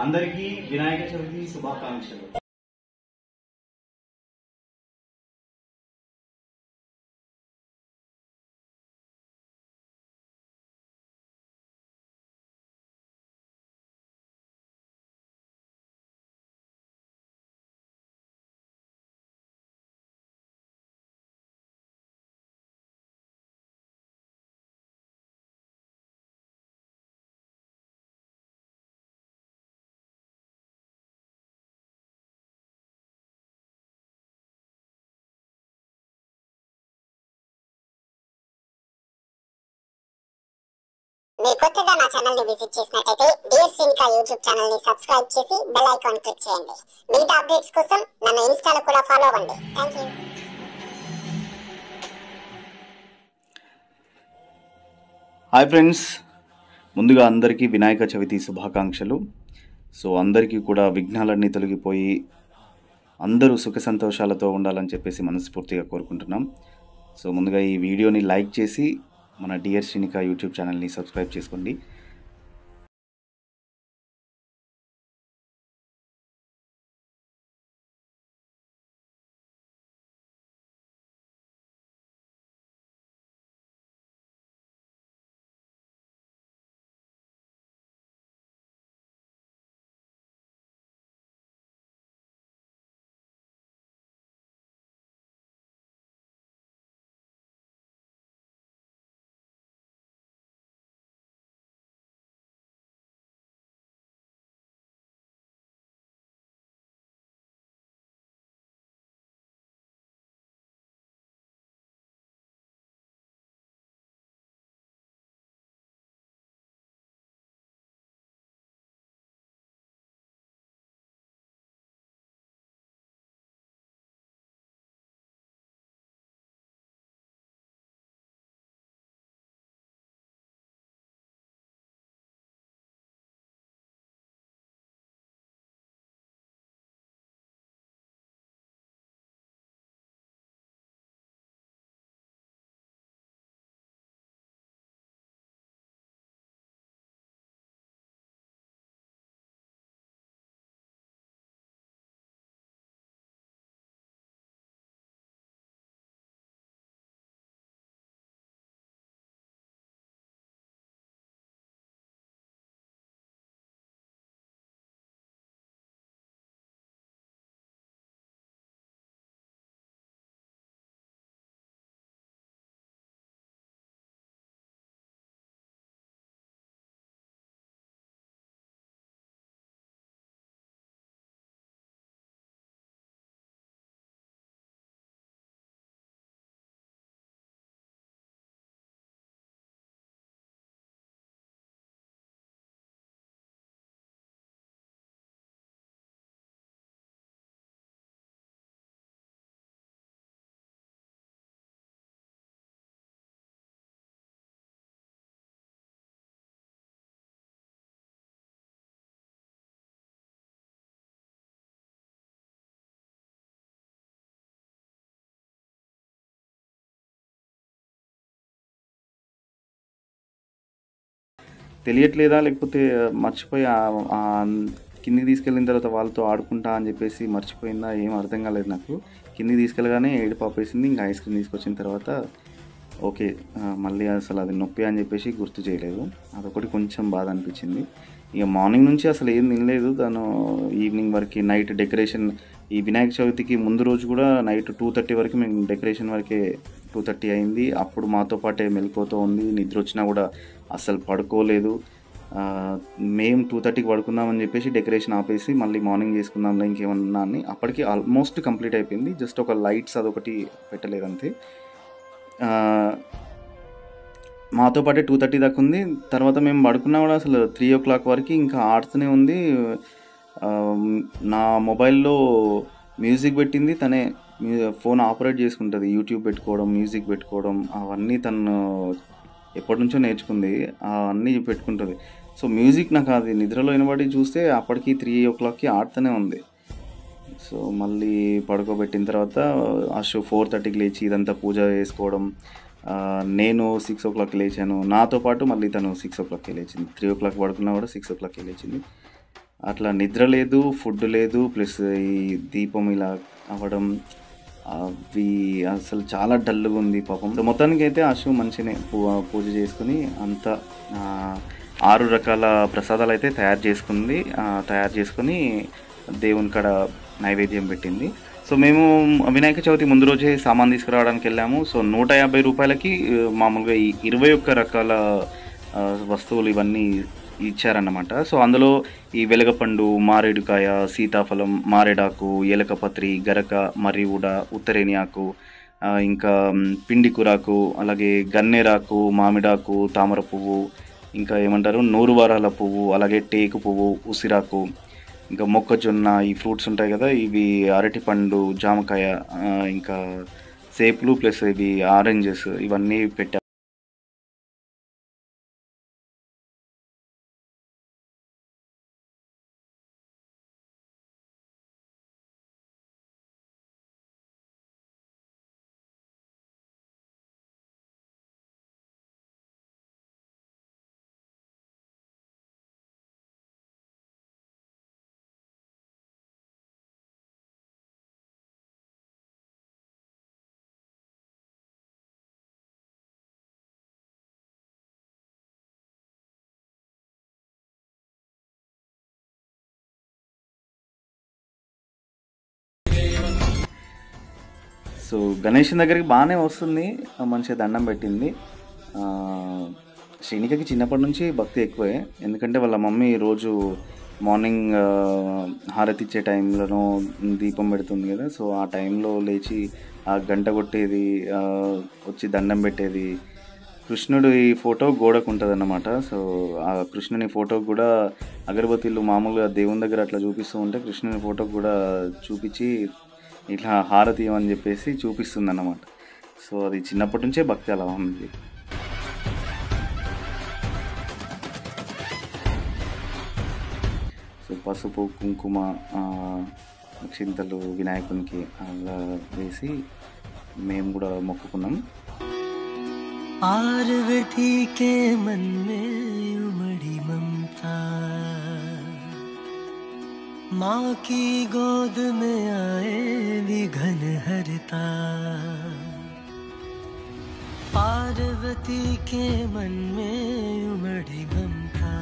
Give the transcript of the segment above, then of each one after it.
అందరికీ వినాయక చవితి శుభాకాంక్షలు. మీరు కొత్తగా నా ఛానల్ ని విజిట్ చేసినట్లయితే డియర్ శ్రీనిక యూట్యూబ్ ఛానల్ ని సబ్స్క్రైబ్ చేసి బెల్ ఐకాన్ క్లిక్ చేయండి. మిగతా అప్డేట్స్ కోసం నన్ను ఇన్స్టాలో కూడా ఫాలో అవ్వండి. థాంక్యూ. హాయ్ ఫ్రెండ్స్, ముందుగా అందరికీ వినాయక చవితి శుభాకాంక్షలు. సో అందరికీ కూడా విఘ్నాలన్నీ తొలగిపోయి అందరూ సుఖ సంతోషాలతో ఉండాలని చెప్పేసి మనస్ఫూర్తిగా కోరుకుంటున్నాం. సో ముందుగా ఈ వీడియోని లైక్ చేసి మన డియర్ శ్రీనిక యూట్యూబ్ ఛానల్ని సబ్స్క్రైబ్ చేసుకోండి. తెలియట్లేదా, లేకపోతే మర్చిపోయి కిందికి తీసుకెళ్ళిన తర్వాత వాళ్ళతో ఆడుకుంటా అని చెప్పేసి మర్చిపోయిందా, ఏం అర్థం కాలేదు నాకు. కిందికి తీసుకెళ్ళగానే ఏడుపు ఆపేసింది. ఇంకా ఐస్ క్రీమ్ తీసుకొచ్చిన తర్వాత ఓకే, మళ్ళీ అసలు అది నొప్పి అని చెప్పేసి గుర్తు చేయలేదు. అదొకటి కొంచెం బాధ అనిపించింది. ఇక మార్నింగ్ నుంచి అసలు ఏం తినలేదు. తను ఈవినింగ్ వరకు నైట్ డెకరేషన్, ఈ వినాయక చవితికి ముందు రోజు కూడా నైట్ 2:30 వరకు మేము డెకరేషన్ వరకే 2:30 అయింది. అప్పుడు మాతో పాటే మెలకువతో ఉంది. నిద్ర వచ్చినా కూడా అస్సలు పడుకోలేదు. మేము 2:30కి పడుకుందామని చెప్పేసి డెకరేషన్ ఆపేసి మళ్ళీ మార్నింగ్ చేసుకుందాంలో ఇంకేమన్నా అని అప్పటికి ఆల్మోస్ట్ కంప్లీట్ అయిపోయింది. జస్ట్ ఒక లైట్స్ అదొకటి పెట్టలేదు అంతే. మాతో పాటే 2:30 దాకా ఉంది. తర్వాత మేము పడుకున్నా కూడా అసలు 3 o'clock వరకు ఇంకా ఆడుతూనే ఉంది. నా మొబైల్లో మ్యూజిక్ పెట్టింది తనే. ఫోన్ ఆపరేట్ చేసుకుంటుంది. యూట్యూబ్ పెట్టుకోవడం, మ్యూజిక్ పెట్టుకోవడం అవన్నీ తను ఎప్పటి నుంచో నేర్చుకుంది. అవన్నీ పెట్టుకుంటుంది. సో మ్యూజిక్ నాకు అది నిద్రలో వినబడి చూస్తే అప్పటికి 3 o'clockకి ఆడుతూనే ఉంది. సో మళ్ళీ పడుకోబెట్టిన తర్వాత ఆ షో 4:30కి లేచి ఇదంతా పూజ చేసుకోవడం. నేను 6 o'clockకి లేచాను. నాతో పాటు మళ్ళీ తను 6 o'clockకి లేచింది. 3 o'clock పడుకున్నా కూడా 6 o'clockకి లేచింది. అట్లా నిద్ర లేదు, ఫుడ్ లేదు, ప్లస్ ఈ దీపం ఇలా అవ్వడం అవి అసలు చాలా డల్గా ఉంది పాపం. సో మొత్తానికి అయితే ఆశు మంచిగానే పూజ చేసుకుని అంతా 6 రకాల ప్రసాదాలు అయితే తయారు చేసుకొని దేవుని కాడ నైవేద్యం పెట్టింది. సో మేము వినాయక చవితి ముందు రోజే సామాన్ తీసుకురావడానికి వెళ్ళాము. సో 150 రూపాయలకి మామూలుగా ఈ 21 రకాల వస్తువులు ఇవన్నీ ఇచ్చారన్నమాట. సో అందులో ఈ వెలగపండు, మారేడుకాయ, సీతాఫలం, మారేడాకు, ఏలకపత్రి, గరక, మర్రివుడ, ఉత్తరేణి ఆకు, ఇంకా పిండి కూరాకు, అలాగే గన్నేరాకు, మామిడాకు, తామర పువ్వు, ఇంకా ఏమంటారు నూరువారాల పువ్వు, అలాగే టేకు పువ్వు, ఉసిరాకు, ఇంకా మొక్కజొన్న, ఈ ఫ్రూట్స్ ఉంటాయి కదా ఇవి అరటిపండు, జామకాయ, ఇంకా సేపులు, ప్లస్ ఇవి ఆరెంజెస్ ఇవన్నీ పెట్టారు. సో గణేష్ దగ్గరికి బాగానే వస్తుంది, మంచిగా దండం పెట్టింది. శ్రీనికకి చిన్నప్పటి నుంచి భక్తి ఎక్కువే, ఎందుకంటే వాళ్ళ మమ్మీ రోజు మార్నింగ్ హారతి ఇచ్చే టైంలోనూ దీపం పెడుతుంది కదా. సో ఆ టైంలో లేచి ఆ గంట కొట్టేది, వచ్చి దండం పెట్టేది. కృష్ణుడు ఈ ఫోటో గోడకు ఉంటుంది అన్నమాట. సో ఆ కృష్ణుని ఫోటోకు కూడా అగరబత్తీలు మామూలుగా దేవుని దగ్గర అట్లా చూపిస్తూ ఉంటే కృష్ణుని ఫోటోకు కూడా చూపించి ఇట్లా హారతి అని చెప్పేసి చూపిస్తుంది అన్నమాట. సో అది చిన్నప్పటి నుంచే భక్తి అలా ఉంది. సో పసుపు, కుంకుమ, అక్షింతలు వినాయకునికి అలా వేసి మేము కూడా మొక్కుకున్నాం. पार्वती के मन में उमड़ी ममता, माँ की गोद में आए विघन हरता, पार्वती के मन में उमड़ी ममता.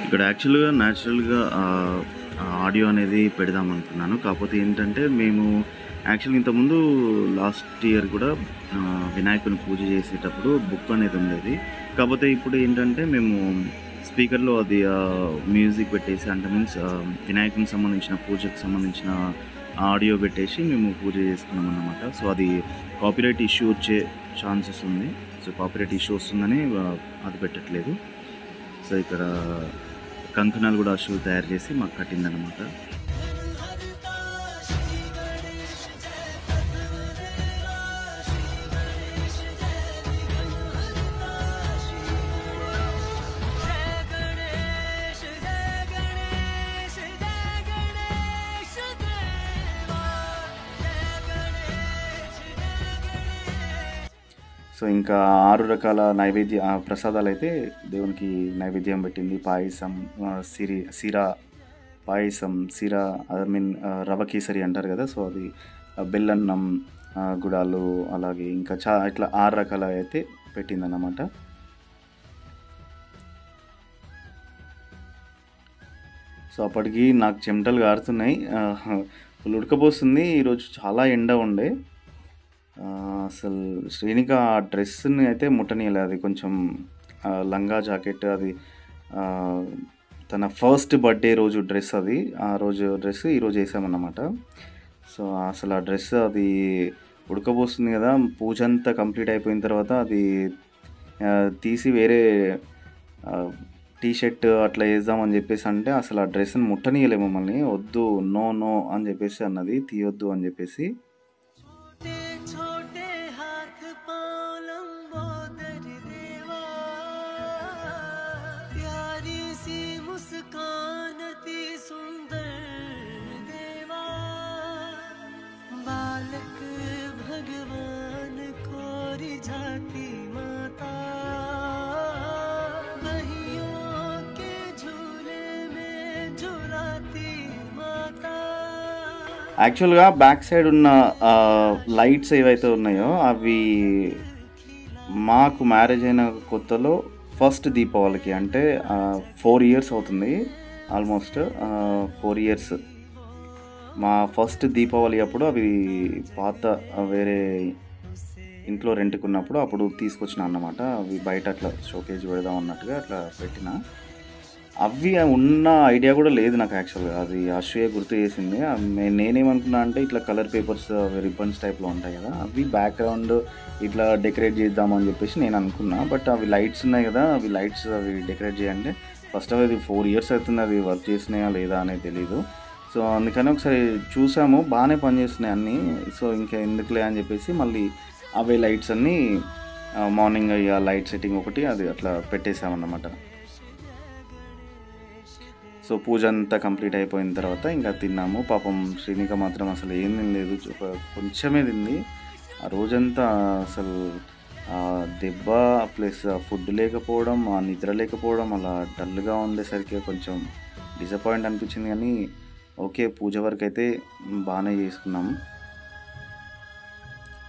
ఇక్కడ యాక్చువల్గా న్యాచురల్గా ఆడియో అనేది పెడదాం అనుకున్నాను. కాకపోతే ఏంటంటే మేము యాక్చువల్గా ఇంతకుముందు లాస్ట్ ఇయర్ కూడా వినాయకుని పూజ చేసేటప్పుడు బుక్ అనేది ఉండేది. కాకపోతే ఇప్పుడు ఏంటంటే మేము స్పీకర్లో అది మ్యూజిక్ పెట్టేసి, అంటే మీన్స్ వినాయకునికి సంబంధించిన పూజకు సంబంధించిన ఆడియో పెట్టేసి మేము పూజ చేసుకున్నాం అన్నమాట. సో అది కాపీరైట్ ఇష్యూ వచ్చే ఛాన్సెస్ ఉంది. సో కాపీరైట్ ఇష్యూ వస్తుందని అది పెట్టట్లేదు. సో ఇక్కడ కంకణాలు కూడా షూ తయారు చేసి మాకు కట్టిందనమాట. సో ఇంకా 6 రకాల ప్రసాదాలు అయితే దేవునికి నైవేద్యం పెట్టింది. పాయసం, సిరా పాయసం, సిరా, ఐ మీన్ రవ కేసరి అంటారు కదా. సో అది బెల్లన్నం, గుడాలు, అలాగే ఇంకా ఇట్లా 6 రకాల అయితే పెట్టిందన్నమాట. సో అప్పటికి నాకు చెమటలు గారుతున్నాయి, ఉడకపోస్తుంది. ఈరోజు చాలా ఎండ ఉండే. అసలు శ్రీనిక ఆ డ్రెస్ని అయితే ముట్టనీయలేదు. అది కొంచెం లంగా జాకెట్, అది తన ఫస్ట్ బర్త్డే రోజు డ్రెస్, అది ఆ రోజు డ్రెస్ ఈరోజు వేసామన్నమాట. సో అసలు ఆ డ్రెస్ అది ఉడకపోస్తుంది కదా. పూజ అంతా కంప్లీట్ అయిపోయిన తర్వాత అది తీసి వేరే టీషర్ట్ అట్లా వేద్దామని చెప్పేసి అంటే అసలు ఆ డ్రెస్ని ముట్టనీయలే మమ్మల్ని. వద్దు, నో నో అని చెప్పేసి అన్నది, తీయొద్దు అని చెప్పేసి. యాక్చువల్గా బ్యాక్ సైడ్ ఉన్న లైట్స్ ఏవైతే ఉన్నాయో అవి మాకు మ్యారేజ్ అయిన కొత్తలో ఫస్ట్ దీపావళికి అంటే 4 years అవుతుంది, ఆల్మోస్ట్ 4 years. మా ఫస్ట్ దీపావళి అప్పుడు అవి పాత వేరే ఇంట్లో రెంట్కి ఉన్నప్పుడు అప్పుడు తీసుకొచ్చిన అన్నమాట. అవి బయట అట్లా షోకేజ్ పెడదాం అన్నట్టుగా అట్లా పెట్టిన. అవి ఉన్న ఐడియా కూడా లేదు నాకు యాక్చువల్గా, అది అశ్వే గుర్తు చేసింది. నేనేమనుకున్నా అంటే ఇట్లా కలర్ పేపర్స్ రిబ్బన్స్ టైప్లో ఉంటాయి కదా, అవి బ్యాక్గ్రౌండ్ ఇట్లా డెకరేట్ చేద్దామని చెప్పేసి నేను అనుకున్నా. బట్ అవి లైట్స్ ఉన్నాయి కదా, అవి లైట్స్ అవి డెకరేట్ చేయాలంటే ఫస్ట్ అది 4 years అవుతుంది, అది వర్క్ చేసినాయా లేదా అనేది తెలీదు. సో అందుకని ఒకసారి చూసాము, బాగానే పనిచేస్తున్నాయి అన్నీ. సో ఇంకా ఎందుకులే అని చెప్పేసి మళ్ళీ అవే లైట్స్ అన్నీ మార్నింగ్ ఇక లైట్ సెట్టింగ్ ఒకటి అది అట్లా పెట్టేసామన్నమాట. సో పూజ అంతా కంప్లీట్ అయిపోయిన తర్వాత ఇంకా తిన్నాము. పాపం శ్రీనిక మాత్రం అసలు ఏం తినలేదు, కొంచెమే తింది. ఆ రోజంతా అసలు దెబ్బ ప్లస్ ఫుడ్ లేకపోవడం, ఆ నిద్ర లేకపోవడం, అలా డల్గా ఉండేసరికి కొంచెం డిసప్పాయింట్ అనిపించింది. కానీ ఓకే, పూజ వరకు అయితే బాగానే చేసుకున్నాము.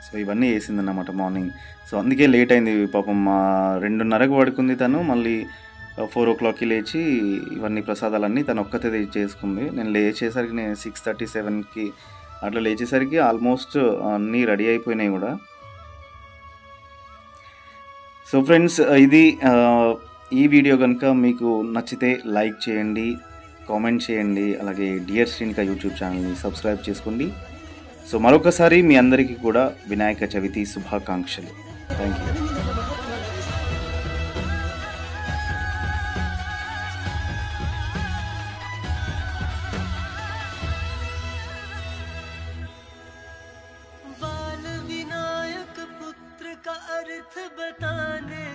సో ఇవన్నీ వేసిందన్నమాట మార్నింగ్. సో అందుకే లేట్ అయింది పాపం. 2:30కి పడుకుంది తను, మళ్ళీ 4 o'clockకి లేచి ఇవన్నీ ప్రసాదాలన్నీ తను ఒక్కతే చేసుకుంది. నేను లేచేసరికి 6:30, 7కి అట్లా లేచేసరికి ఆల్మోస్ట్ అన్నీ రెడీ అయిపోయినాయి కూడా. సో ఫ్రెండ్స్, ఇది ఈ వీడియో కనుక మీకు నచ్చితే లైక్ చేయండి, కామెంట్ చేయండి, అలాగే డియర్ శ్రీనిక యూట్యూబ్ ఛానల్ని సబ్స్క్రైబ్ చేసుకోండి. సో మరొకసారి మీ అందరికీ కూడా వినాయక చవితి శుభాకాంక్షలు. Thank you. बाल विनायक पुत्र का अर्थ बताने